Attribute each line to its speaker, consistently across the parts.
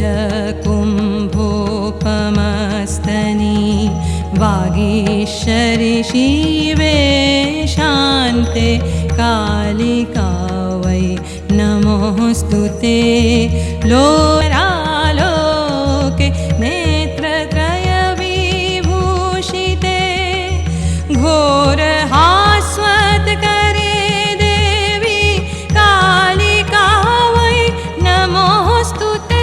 Speaker 1: जलकुम्भोपमस्तनी वागीश्वरि शिवे शान्ते कालिका वै नमोऽस्तु ते लोरालोके नेत्रत्रयविभूषिते घोरहास्वत्करे देवी कालिका वै नमोऽस्तु ते।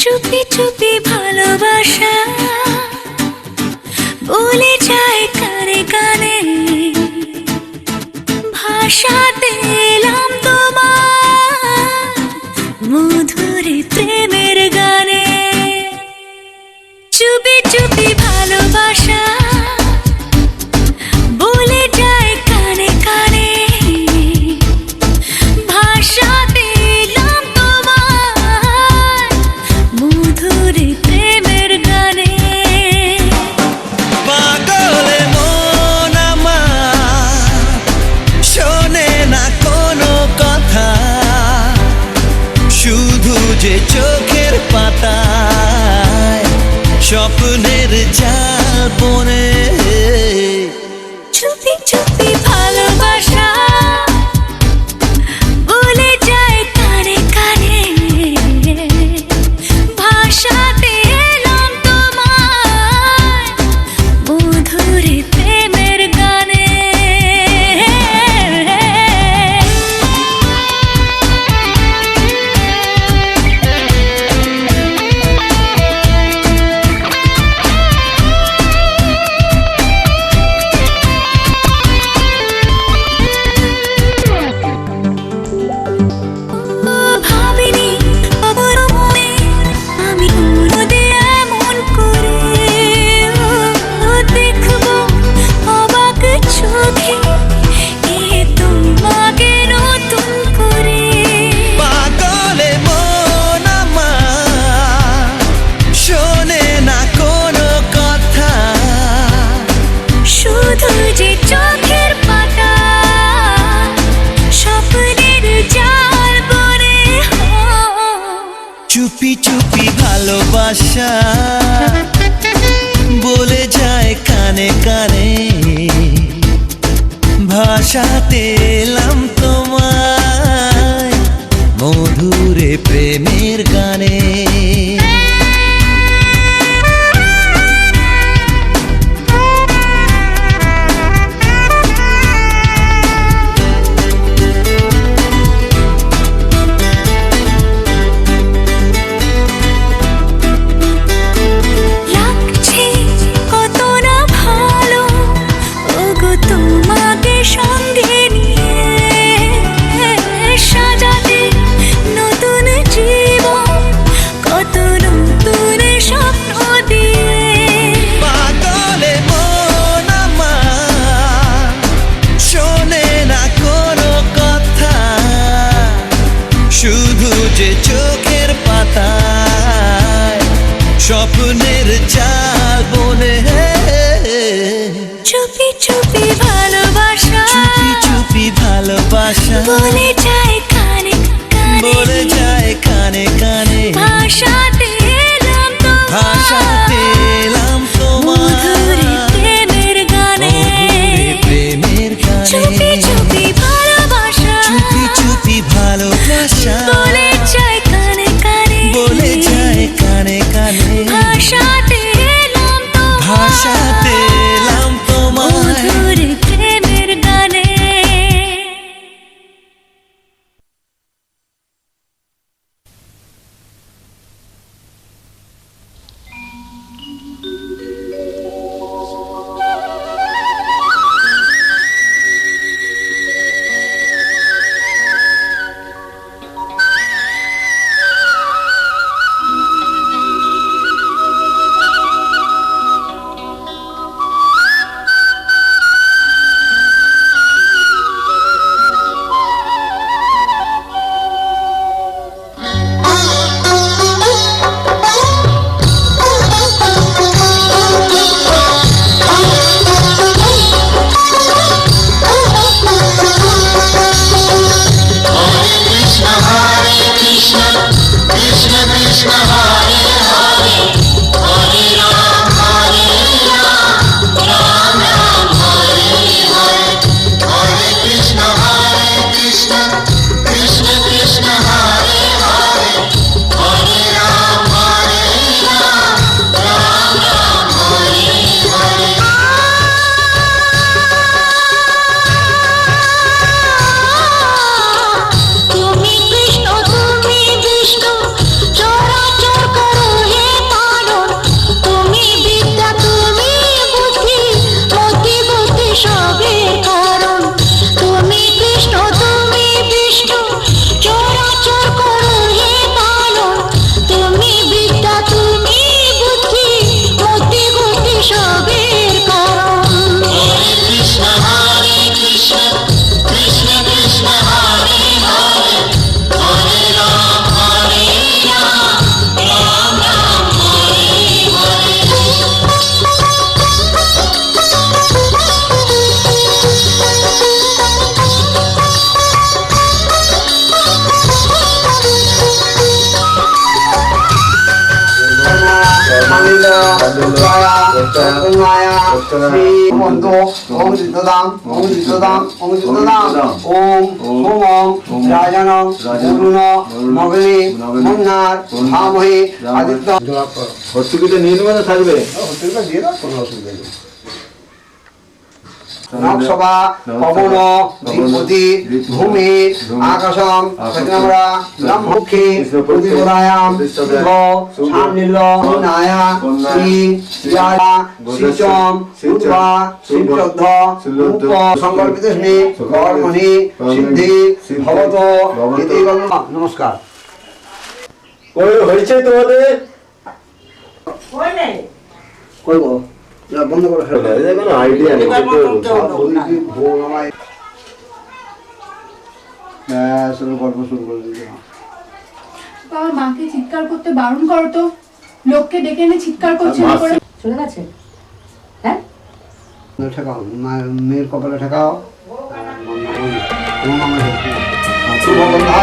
Speaker 2: চুপি চুপি ভালোবাসা বলে যায় কানে কানে, ভাষা দিলাম তোমার মধুর প্রেমের গানে। চুপি চুপি ভালোবাসা বলে যায় কানে কানে, ভাষা দিলাম তোমার মধুর প্রেমের গানে।
Speaker 3: পাগলে মন আমার শোনে না কোনো কথা, শুধু যে চোখের পাতায় স্বপ্নের জাল বনে।
Speaker 2: চুপি চুপি ভালোবাসা
Speaker 3: ভাষা বলে যায় কানে কানে, ভাষাতে এলাম তোমায় মধুরে প্রেমের গানে।
Speaker 2: লাগছে কত না ভালো ওগো তোমাকে সঙ্গে নিয়ে, সাজাতে নতুন জীবন কত নতুন স্বপ্ন দিয়ে।
Speaker 3: পাগলে মন আমার শোনে না কোনো কথা, শুধু যে চোখের পাতায় স্বপ্নের চাল বনে।
Speaker 2: চুপি চুপি ভালোবাসা,
Speaker 3: চুপি চুপি ভালোবাসা
Speaker 2: বলে যায় কানে কানে,
Speaker 3: বলে যায় কানে কানে।
Speaker 2: ভাষাতে এলাম তোমার,
Speaker 3: ভাষাতে এলাম
Speaker 2: মধুরে
Speaker 3: তোমার
Speaker 2: প্রেমের গানে।
Speaker 3: মধুরে প্রেমের
Speaker 2: চুপি
Speaker 3: গানে।
Speaker 2: চুপি ভালোবাসা,
Speaker 3: চুপি চুপি ভালোবাসা
Speaker 2: বলে যায় কানে কানে,
Speaker 3: বলে যায় কানে কানে।
Speaker 2: ভাষাতে এলাম তোমার,
Speaker 3: ভাষাতে এলাম তোমায়
Speaker 2: মধুরে প্রেমের গানে।
Speaker 4: ভর্তুকিটা নিয়ে নেবে না থাকবে?
Speaker 5: নকসভা পবন দ্বিপতি ভূমি আকাশম আমরা ব্রহ্মক্ষী প্রতিপদায়াম শিব সামনীল নায়া শ্রী শ্রিয়া শ্রীচম উদ্ভা শ্রীচদ্ধ উপ সংকল্পিত স্নে কর্মণি সিদ্ধি ভবত ইতি নমস্কার।
Speaker 4: হয়েছে তোমাদের?
Speaker 5: করবো বন্ধ করে ফেলবো।
Speaker 4: আইডিয়া নেই।
Speaker 5: গল্প শুরু করে দিতে
Speaker 6: বাবা, মাকে চিৎকার করতে বারণ করো তো। লোককে ডেকে এনে চিৎকার করছে না করে।
Speaker 7: চলে গেছে? হ্যাঁ,
Speaker 5: ঠেকাও, মেয়ের কপালে ঠেকাও। শুভ বন্ধা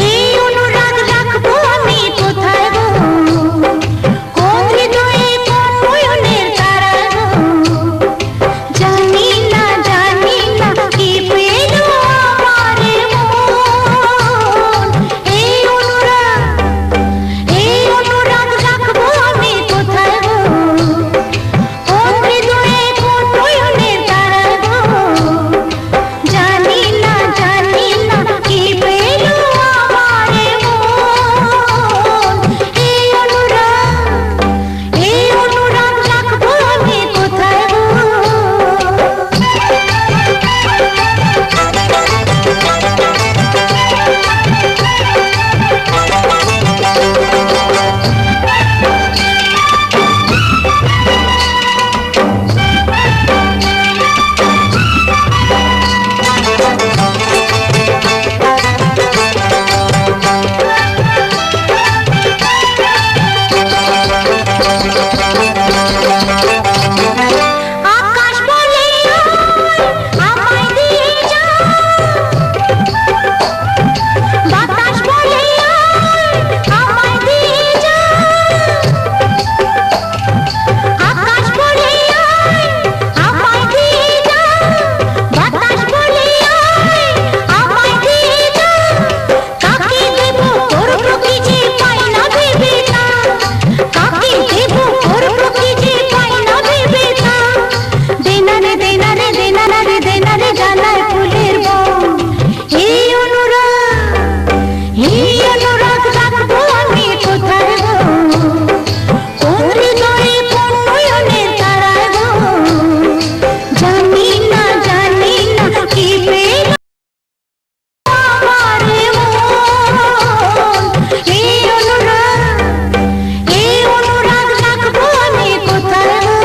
Speaker 2: এই অনুরাগ রাখবো আমি কোথায় গো, কোন হৃদয়ে কোন নয়নের তারা গো, জানি না কি পেল আমার মন। এই অনুরাগ রাখবো আমি কোথায় গো, কোন হৃদয়ে কোন নয়নের তারা গো, জানি না কি পেল আমার মন। এই অনুরাগ রাখবো আমি কোথায় গো। আকাশ বলে আমায় দিয়ে যা, বাতাস বলে আমায় দিয়ে যা, আকাশ বলে আমায় দিয়ে যা, বাতাস বলে আমায় দিয়ে যা, কাকে দেব তোর প্রতি যে পাই না ভেবে না, কাকে দেব তোর প্রতি যে পাই না ভেবে না, দেনা রে জানার ফুলের বন। এই অনুরাগ রাখবো আমি কোথায় গো, কোন হৃদয়ে কোন নয়নের তারা গো, জানি না কি পেল আমার মন। এই অনুরাগ রাখবো আমি কোথায় গো।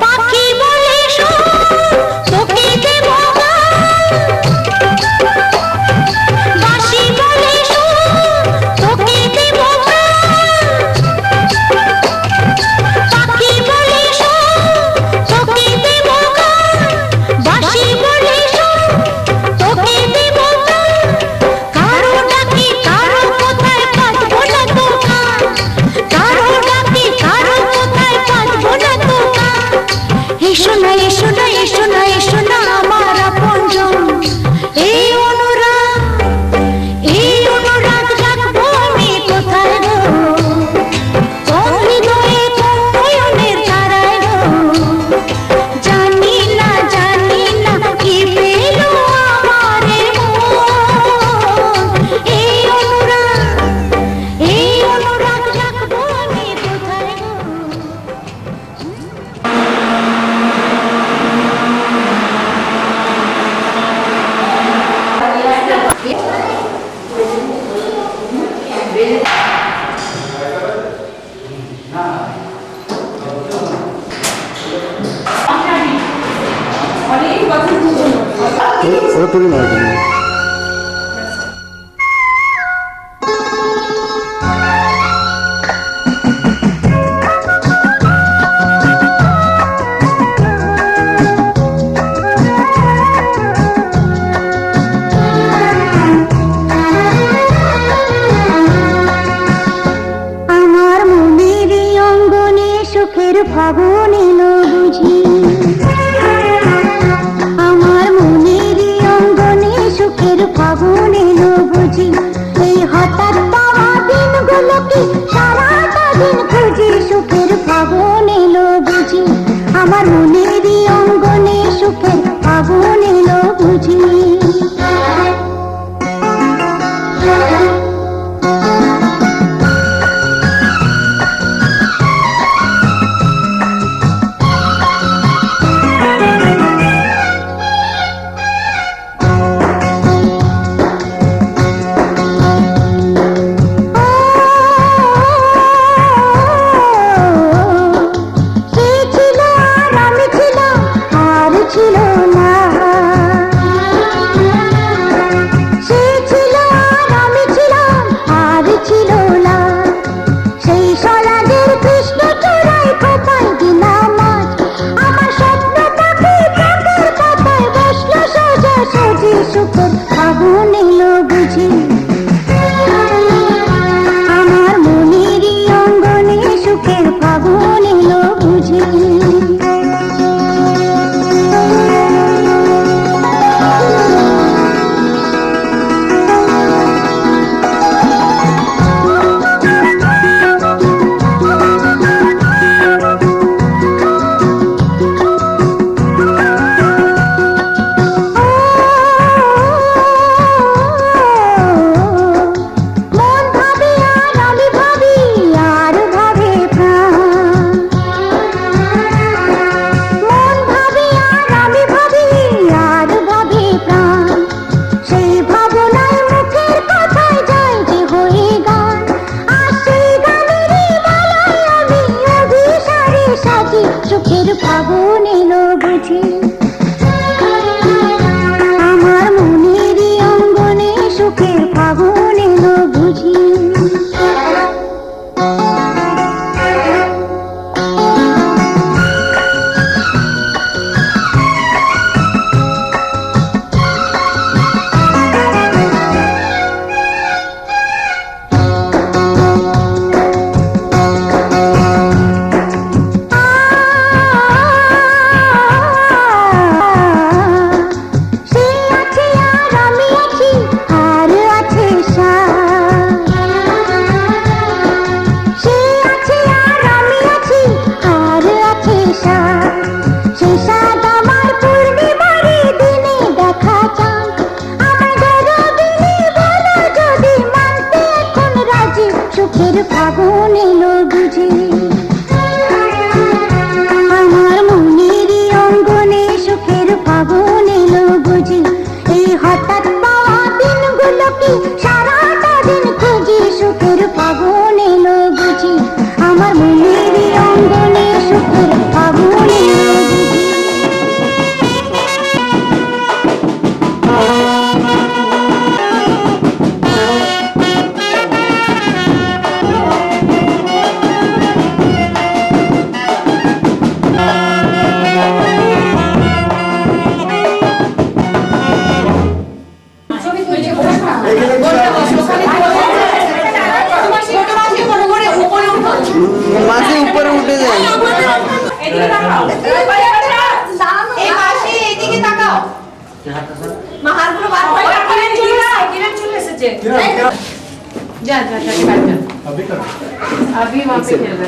Speaker 2: পাখি বলে শোন, তোকে দেব গান, বাঁশি বলে শোন, তোকে দেব গান, পাখি বলে শোন, তোকে দেব গান, বাঁশি বলে শোন, তোকে দেব গান, কারো ডাকি কারো কোথায় পাতবো না তো গান, কারো ডাকি কারো কোথায় পাতবো না তো গান। এসো না আমার আপনজন, এই সুখের ফাগুন এলো বুঝি আমার মনেরই অঙ্গনে সুখের ফাগুন এলো বুঝি সুখের ফাগুন এলো বুঝি আমার মনেরই অঙ্গনে সুখের ফাগুন এলো বুঝি সুখের ফাগুন এলো বুঝি আমার মনেরই অঙ্গনে সুখের ফাগুন এলো বুঝি এই হঠাৎ পাওয়া দিনগুলো কি সারাটা দিন খুঁজি সুখের ফাগুন এলো বুঝি আমার মনেরই অঙ্গনে সুখের ফাগুন এলো বুঝি
Speaker 5: মাঝে উপরে উঠে যায়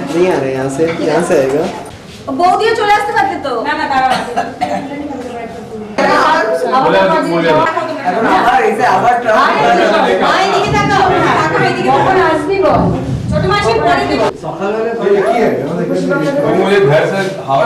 Speaker 5: नहीं आ रहे यहाँ से आएगा
Speaker 7: বৌদিও চলে আসতে পারতে তো না না দাঁড়াও আসবি গো ছোট মাসি পরে দিব
Speaker 8: मुझे घर से हवा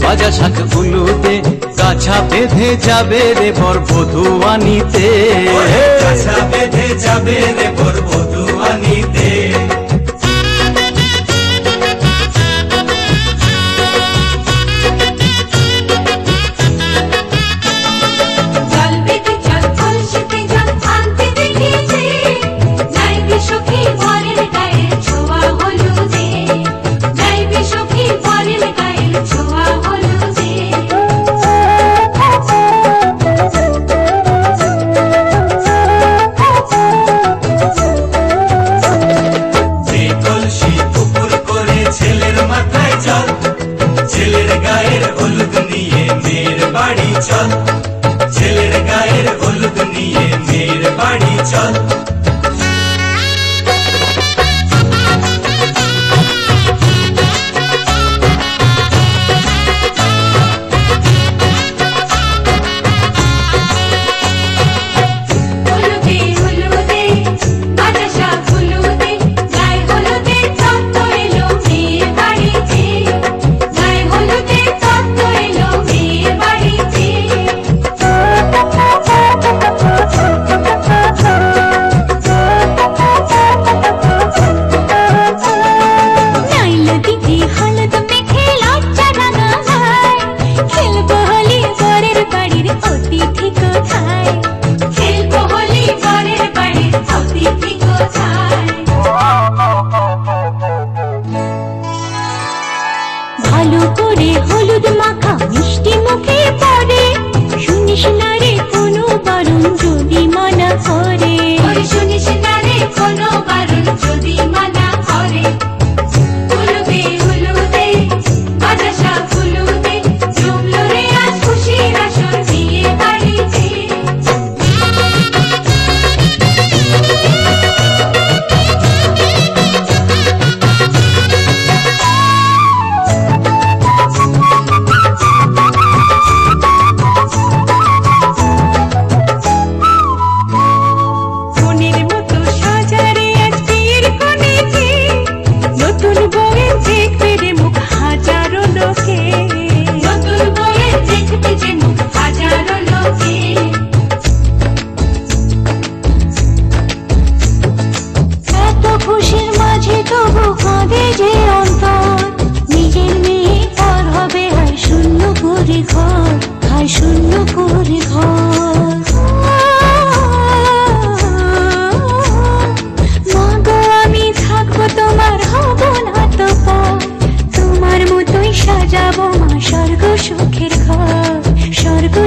Speaker 3: বাজা শাক উলুতে গাছা বেঁধে যাবে রে বর বধূ আনিতে গাছা বেঁধে যাবে রে বর বধূ আনিতে
Speaker 2: সখী ঘরের গায়ে ছোঁয়া হলো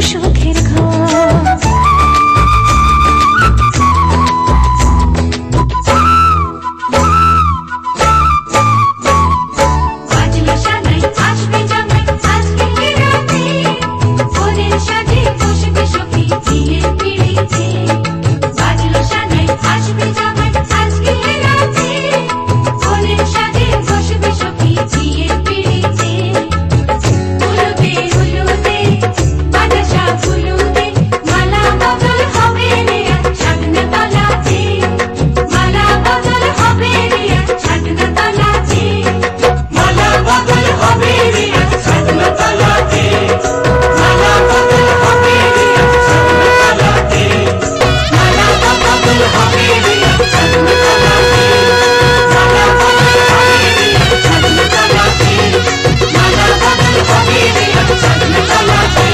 Speaker 2: সুখের ঘর। বাজলো সানাই আসবে জামাই আজকে রাতে, ফোনের সাথে বসবে সখী বিয়ের পিড়িতে। বাজলো সানাই আসবে জামাই আজকে রাতে, ফোনের সাথে বসবে সখী বিয়ের পিড়িতে। উলুদে উলুদে বাতাসা ফুলুদে, মালা বদল হবে রে আজ ছাদনা তলাতে, মালা বদল হবে রে আজ ছাদনা তলাতে,
Speaker 3: মালা বদল হবে রে আজ ছাদনা তলাতে, মালা বদল হবে রে আজ ছাদনা তলাতে, মালা বদল হবে রে আজ ছাদনা তলাতে, মালা বদল হবে রে আজ ছাদনা তলাতে, মালা বদল হবে রে আজ ছাদনা তলাতে।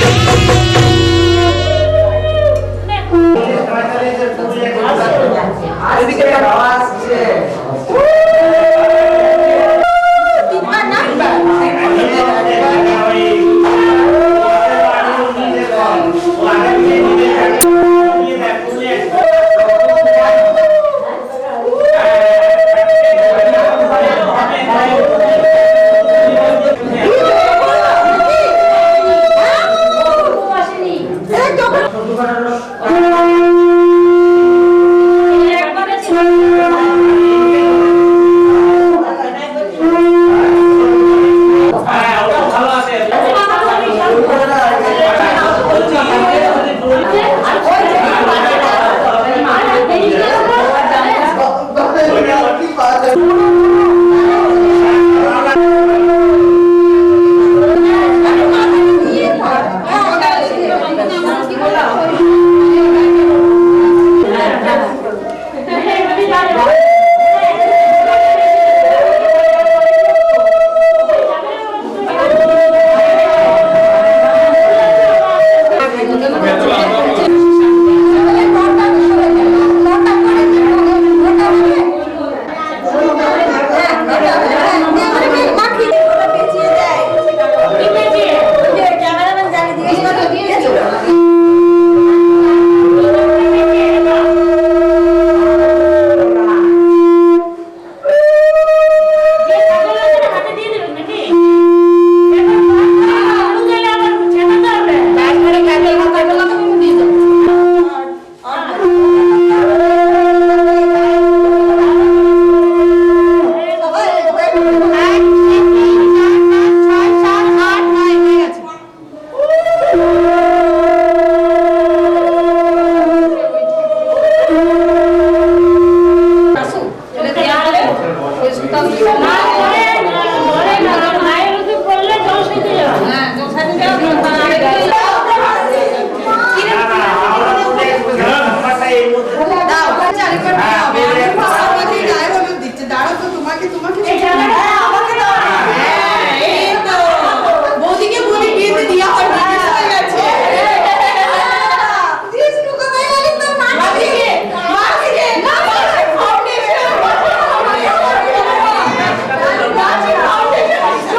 Speaker 2: Foundation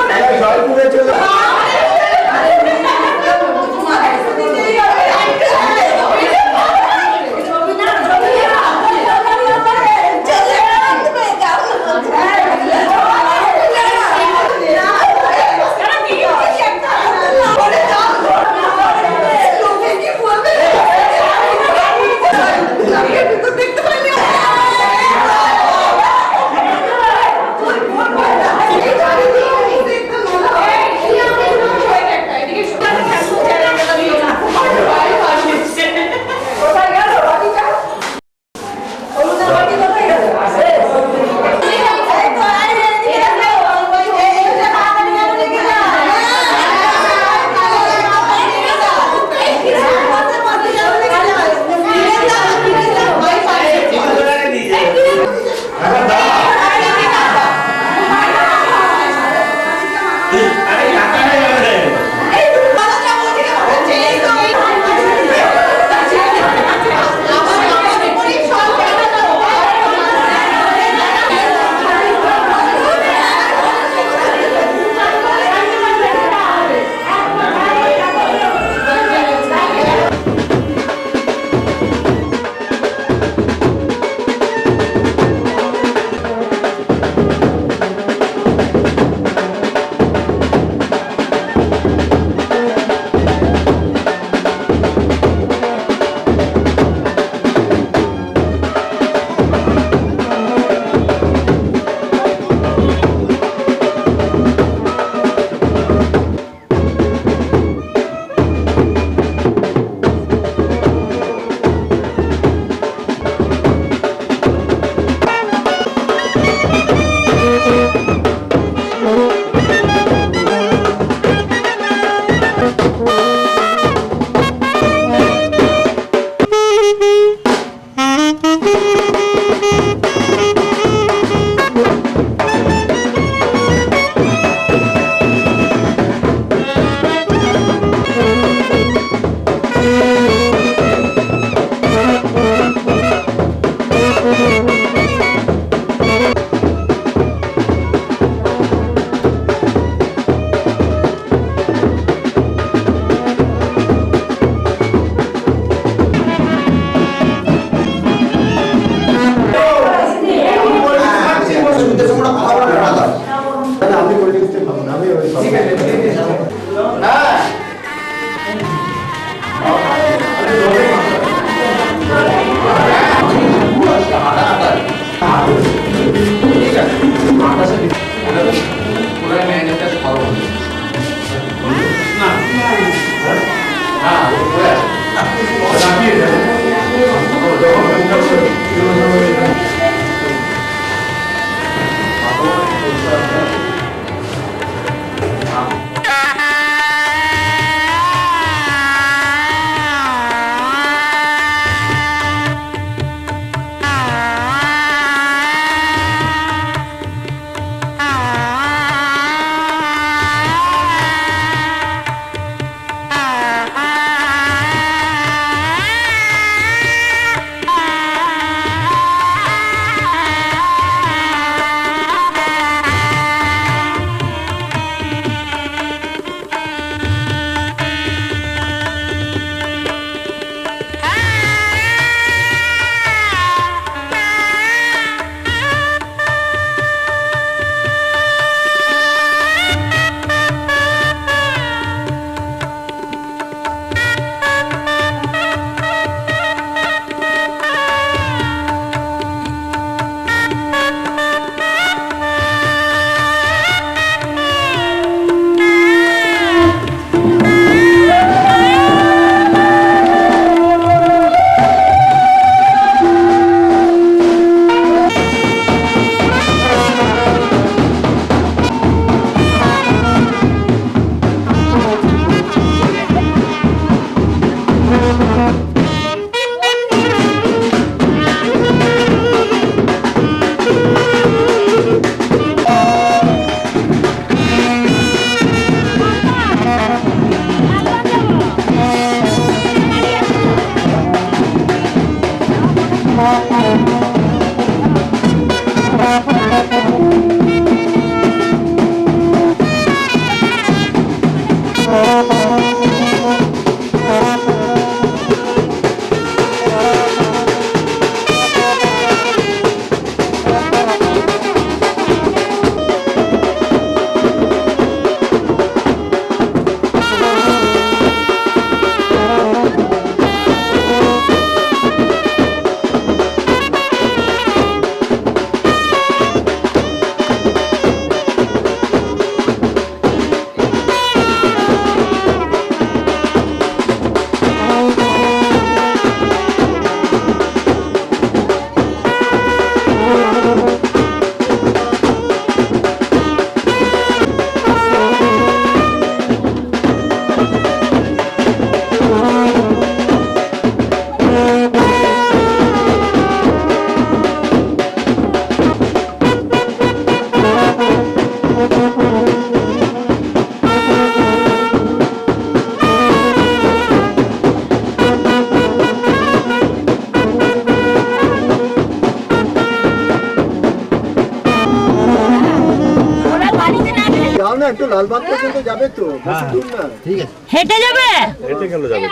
Speaker 4: না, একটু লালবাগ পর্যন্ত যাবে তো, বেশি দূর না।
Speaker 5: ঠিক আছে।
Speaker 1: হেঁটে যাবে?
Speaker 8: হেঁটে গেলে যাবে।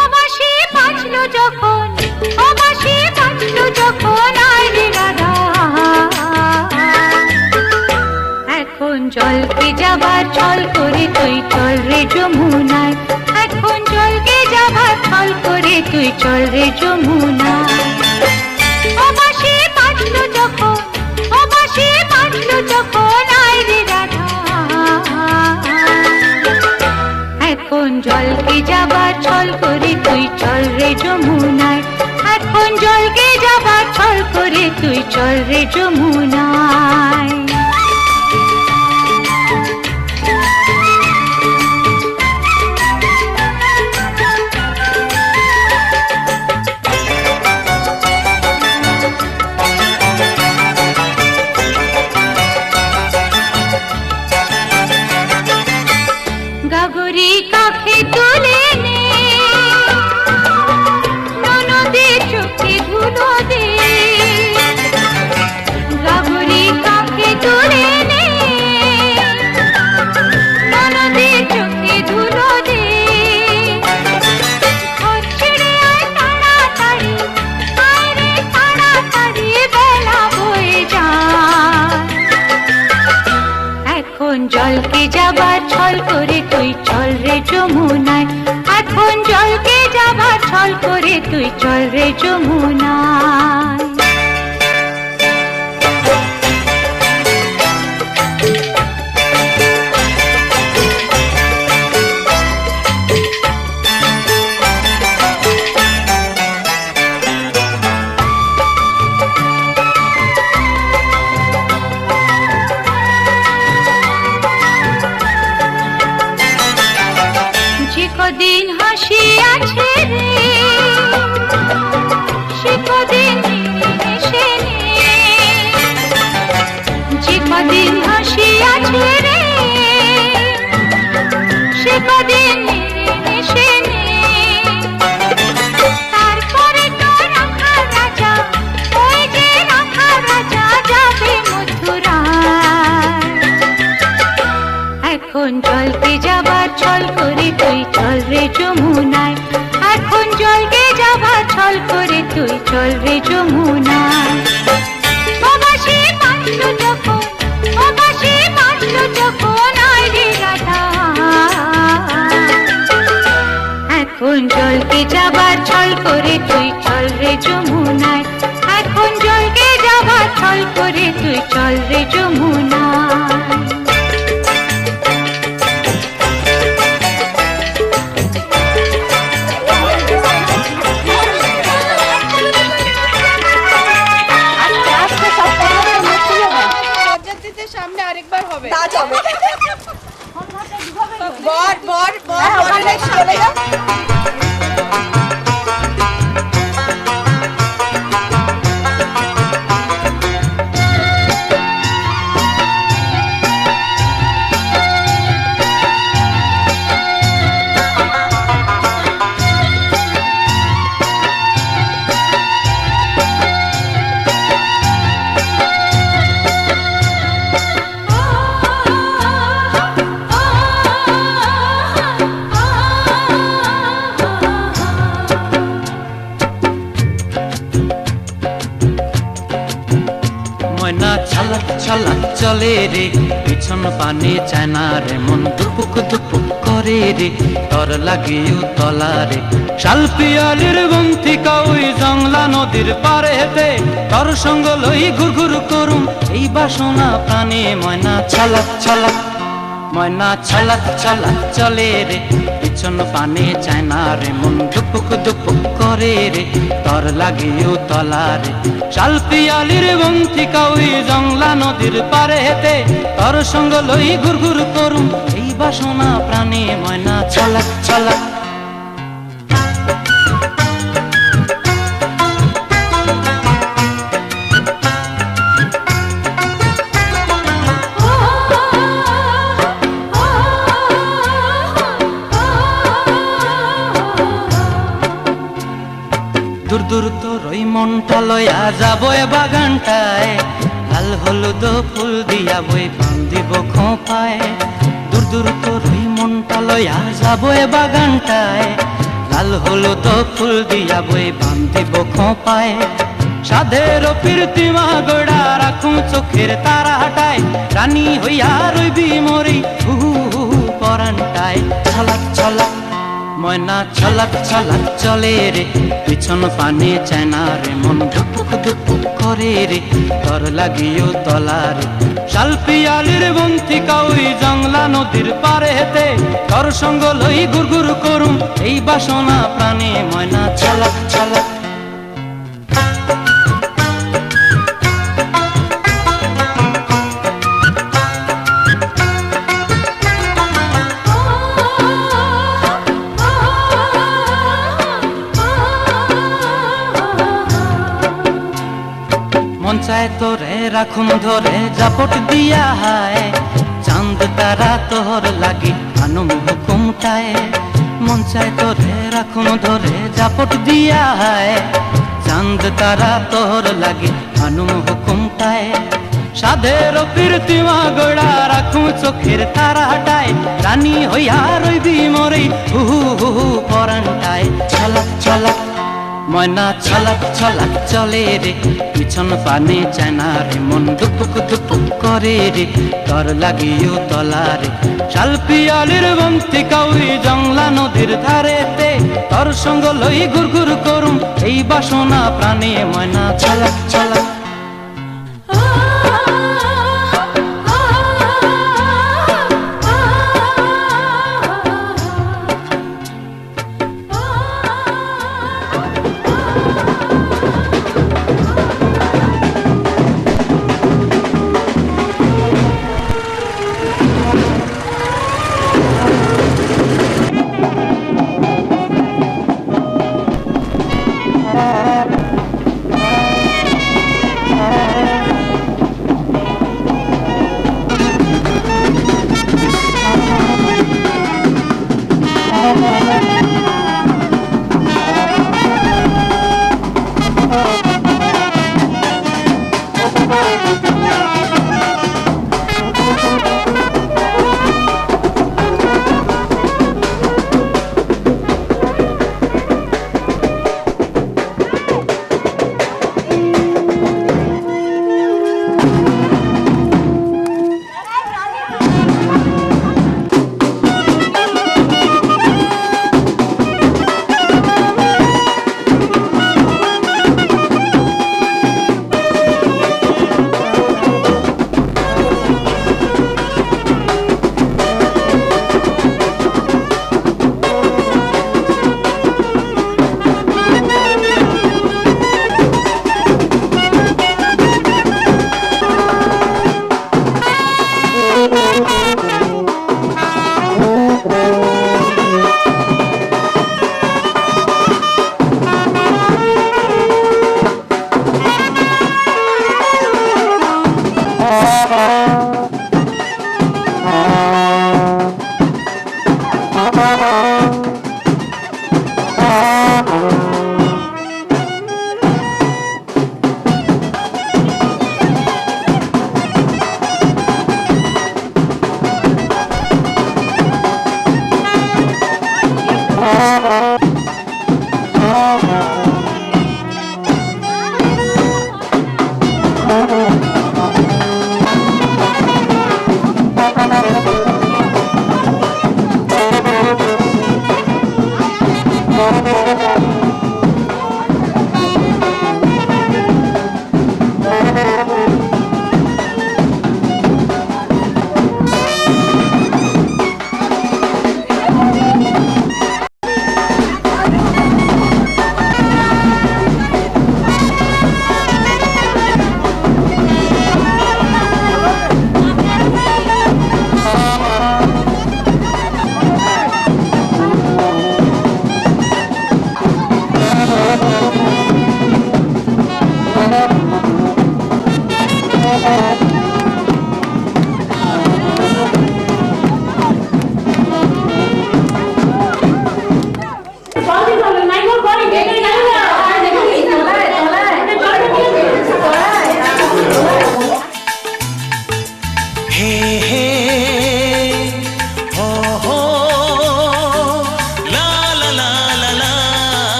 Speaker 2: অবাসে বাঁচলো যখন, অবাসে বাঁচলো যখন আয় রে রাধা, এখন জলকে যাবার ছল করে তুই চল রে যমুনায়, এখন জলকে যাবার ছল করে তুই চল রে যমুনায়। অবাসে বাঁচলো যখন, অবাসে বাঁচলো যখন আয় রে রাধা, এখন জলকে যাবার ছল করে তুই চল রে যমুনায়, এখন জলকে যাবার ছল করে তুই চল রে যমুনায়। গাগরি কাখে তুলে নে, ননদে চোখে ধুলো দে, গাগরি কাখে তুলে নে, ননদে চোখে ধুলো দে, ঘর ছেড়ে আয় তাড়াতাড়ি, আয় রে তাড়াতাড়ি বেলা বয়ে যায়, এখন জলকে যাবার ছল করে তুই চল রে যমুনায়, এখন জলকে যাবার ছল করে তুই চল রে যমুনায়। যে কদিন হাসি আছে রে, সে কদিন হেসে নে, যে কদিন হাসি আছে রে, সে কদিন হেসে নে, তারপরে তো রাখা রাজা, ওই যে রাখা রাজা যাবে মথুরায়, এখন জলকে যাবার ছল করে তুই চল রে যমুনায়, এখন জলকে যাবার ছল করে তুই চল রে যমুনায়। অবাসে বাঁচলো যখন, অবাসে বাঁচলো যখন আয় রে রাধা, এখন জলকে যাবার ছল করে তুই চল রে যমুনায়, এখন জলকে যাবার ছল করে তুই চল রে যমুনায়।
Speaker 7: সামনে আরেকবার হবে নাচ হবে বর বর বর বরের সামনে যা
Speaker 9: ছলাক চলে রে, পিছন পানে চায় না রে, মন দুপুক দুপুক করে রে, তর লাগিও তলা রে, শাল পিয়ালির বন্তিকা ওই জংলা নদীর পারে হেতে, তর সঙ্গ লই ঘুর ঘুর করুম এই বাসনা প্রাণে, ময়না ছলাক ছলাক, ময়না ছলাক ছলাক চলে রে, পিছন পানে চায় না রে, মন দুপুক দুপুক করে রে, তর লাগিও তলা রে, শাল পিয়ালির বন্তিকা ওই জংলা নদীর পারে হেতে, তর সঙ্গ লই ঘুর ঘুর করুম এই বাসনা প্রাণে ময়না ছলাক ছলাক। দূর দূর তোর ওই মনটা লয়া যাবো এ বাগানটায়, লাল হলুদ ফুল দিয়া বই বান্ধিব খোঁপায়। দূর দূর তোর ওই মনটা লয়া যাবো এ বাগানটায়, লাল হলুদ ফুল দিয়া বই বান্ধিব খোঁপায়। সাধের প্রীতিমা গোড়া রাখুন চোখের তারা হাটায়, রানী হইয়া রইবি মরি হু হু পরানটায়। ছলাক ছলাক ময়না ছলাক ছলাক চলে রে, পিছন পানে চায় না রে, মন ধুপুক ধুপুক করে রে, তর লাগিও তলারে। শাল পিয়ালির বন্তিকা ওই জংলা নদীর পারে হেতে, তর সঙ্গ লই গুর গুর করুম এই বাসনা প্রাণে ময়না ছলাক ছলাক। মন চায় তোরে রাখুন ধরে জাপট দিয়া হায়, চাঁদ তারা তোর লাগি আনুম হুকুমটায়। মন চায় তোরে রাখুন ধরে জাপট দিয়া হায়, চাঁদ তারা তোর লাগি আনুম হুকুমটায়। সাধের প্রীতিমা গোড়া রাখুন চোখের তারা হাটায়, রানী হইয়া রইবি মরি হু হু পরানটায়। ছলাক ছলাক ময়না ছলাক ছলাক চলে রে, পিছন পানে চায় না রে, মন দুপুক দুপুক করে রে, তর লাগিও তলারে। শাল পিয়ালির বন্তিকা ওই জংলা নদীর ধারেতে, তর সঙ্গ লই গুর গুর করুম এই বাসনা প্রাণে ময়না ছলাক ছলাক।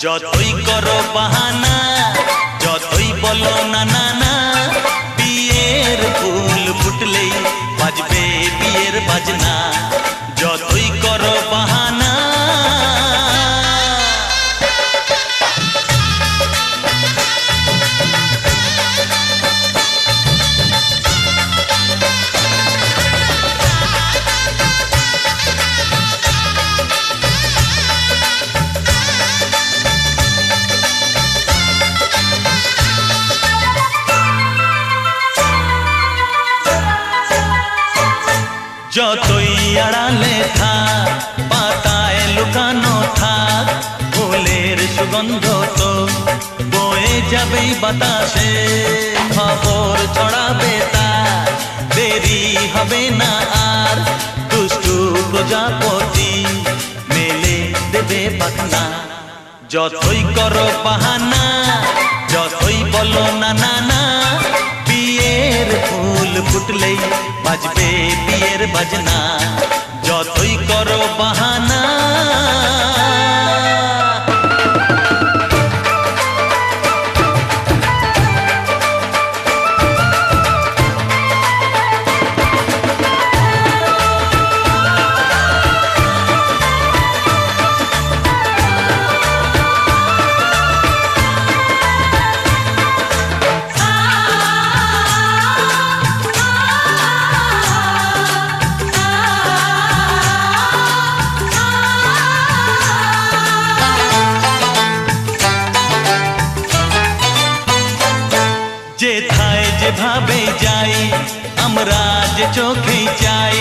Speaker 8: যতই করো বাহানা যতই বলো না না না বিয়ের ফুল ফুটলেই বাজবে বিয়ের বাজনা যতই করো বাহানা যতই আড়ালে থাক পাতায় লুকানো থাক ফুলের সুগন্ধ তো বয়ে যাবেই বাতাসে খবর ছড়াবে তার দেরি হবে না আর দুষ্টু প্রজাপতি মেলে দেবে পাখনা যতই করো বাহানা যতই বলো না না না বিয়ের ফুল ফুটলেই বাজবে বিয়ের বাজনা যতই করো বাহানা যেথায় যেভাবে যাই আমরা যে চোখেই চাই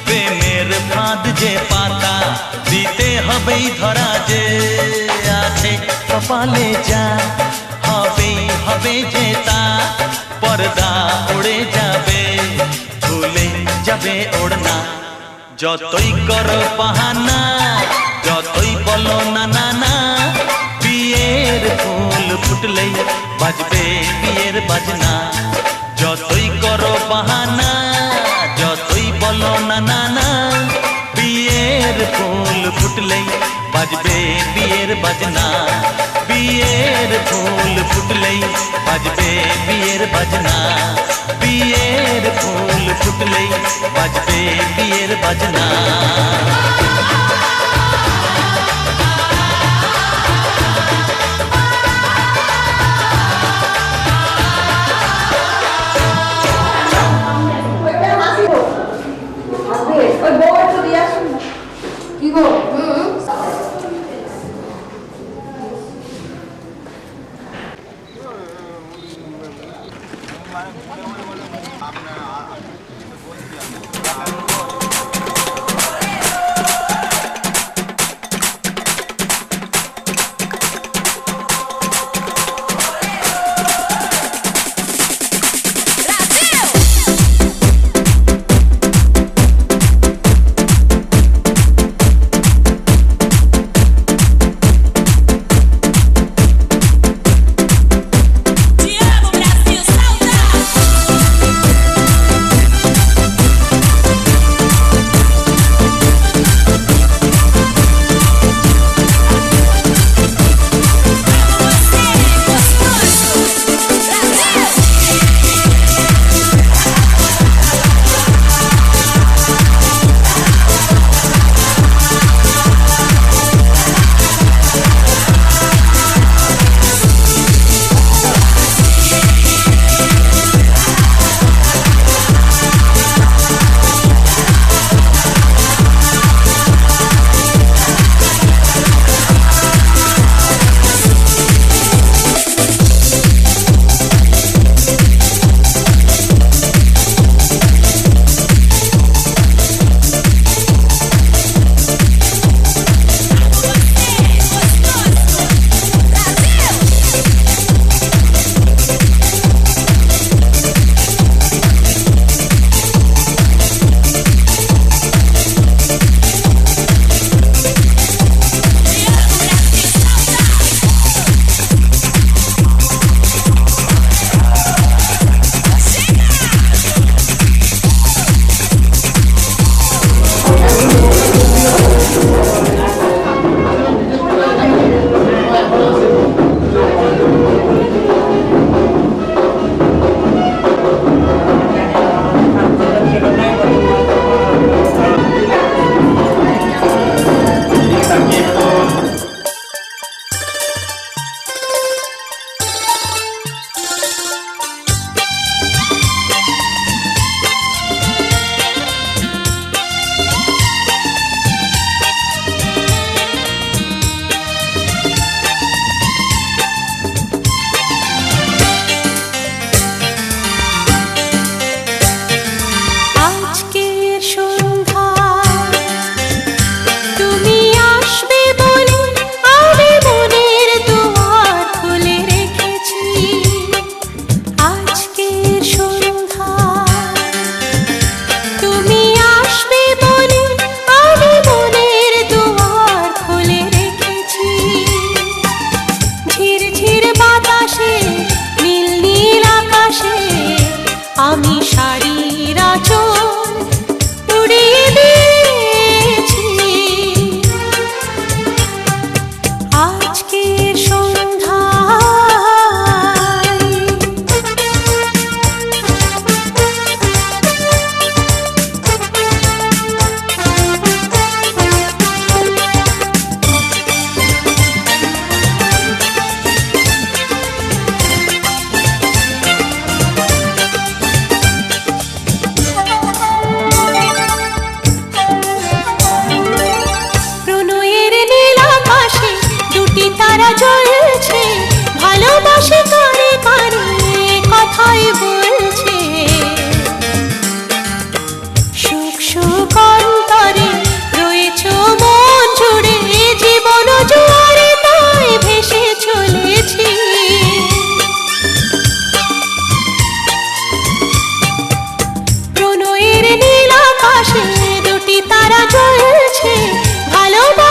Speaker 8: প্রেমের ফাঁদ যে পাতা দিতে হবেই ধরা যে আছে কপালে যা হবেই হবে যে তা পর্দা উড়ে যাবে ভুলে যাবে ওড়না যতই করো বাহানা যতই বলো না না না বিয়ের ফুল ফুটলেই বাজবে বিয়ের বাজনা যতই করো বাহানা যতই বলো না না না বিয়ের ফুল ফুটলেই বাজবে বিয়ের বাজনা বিয়ের ফুল ফুটলেই বাজবে বিয়ের বাজনা বিয়ের ফুল ফুটলেই বাজবে বিয়ের বাজনা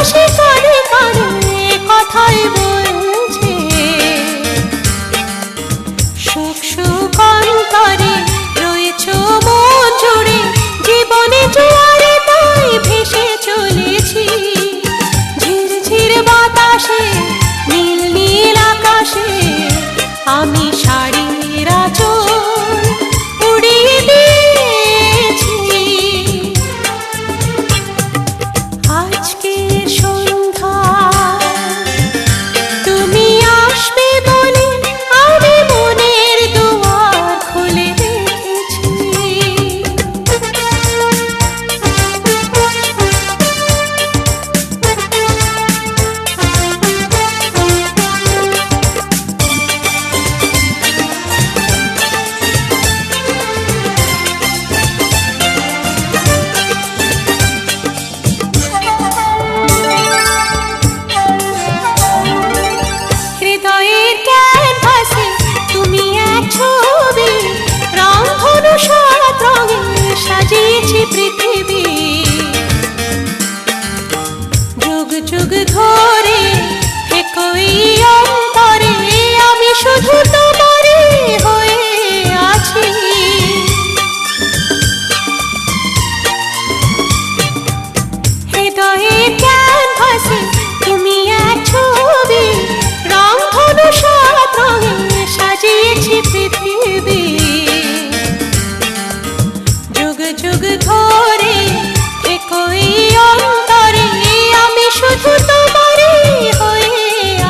Speaker 2: সে কানে কানে কথাই বলছে, সুখ সুখ অন্তরে রয়েছ মন জুড়ে, জীবনে জোয়ারে তাই ভেসে চলেছি। ঝিরঝির বাতাসে নীল নীল আকাশে আমি শাড়ির আঁচল উড়িয়ে দিয়েছি। আজকের সন্ধ্যা তুমি আসবে বলে আমি মনের দুয়ার খুলে রেখেছি। হৃদয়ের ক্যানভাসে তুমি এক ছবি, রংধনু সাত রঙে সাজিয়েছি পৃথিবী। যুগ যুগ ধরে একই অন্তরে আমি শুধু তোমারই হয়ে আছি। হৃদয়ের ক্যানভাসে তুমি এক ছবি, রংধনু সাত রঙে সাজিয়েছি পৃথিবী। যুগ যুগ ধরে একই অন্তরে আমি শুধু তোমারই হয়ে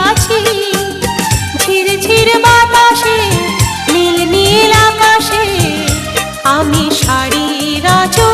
Speaker 2: আছি। ঝিরঝির বাতাসে নীল নীল আকাশে আমি শাড়ির আঁচল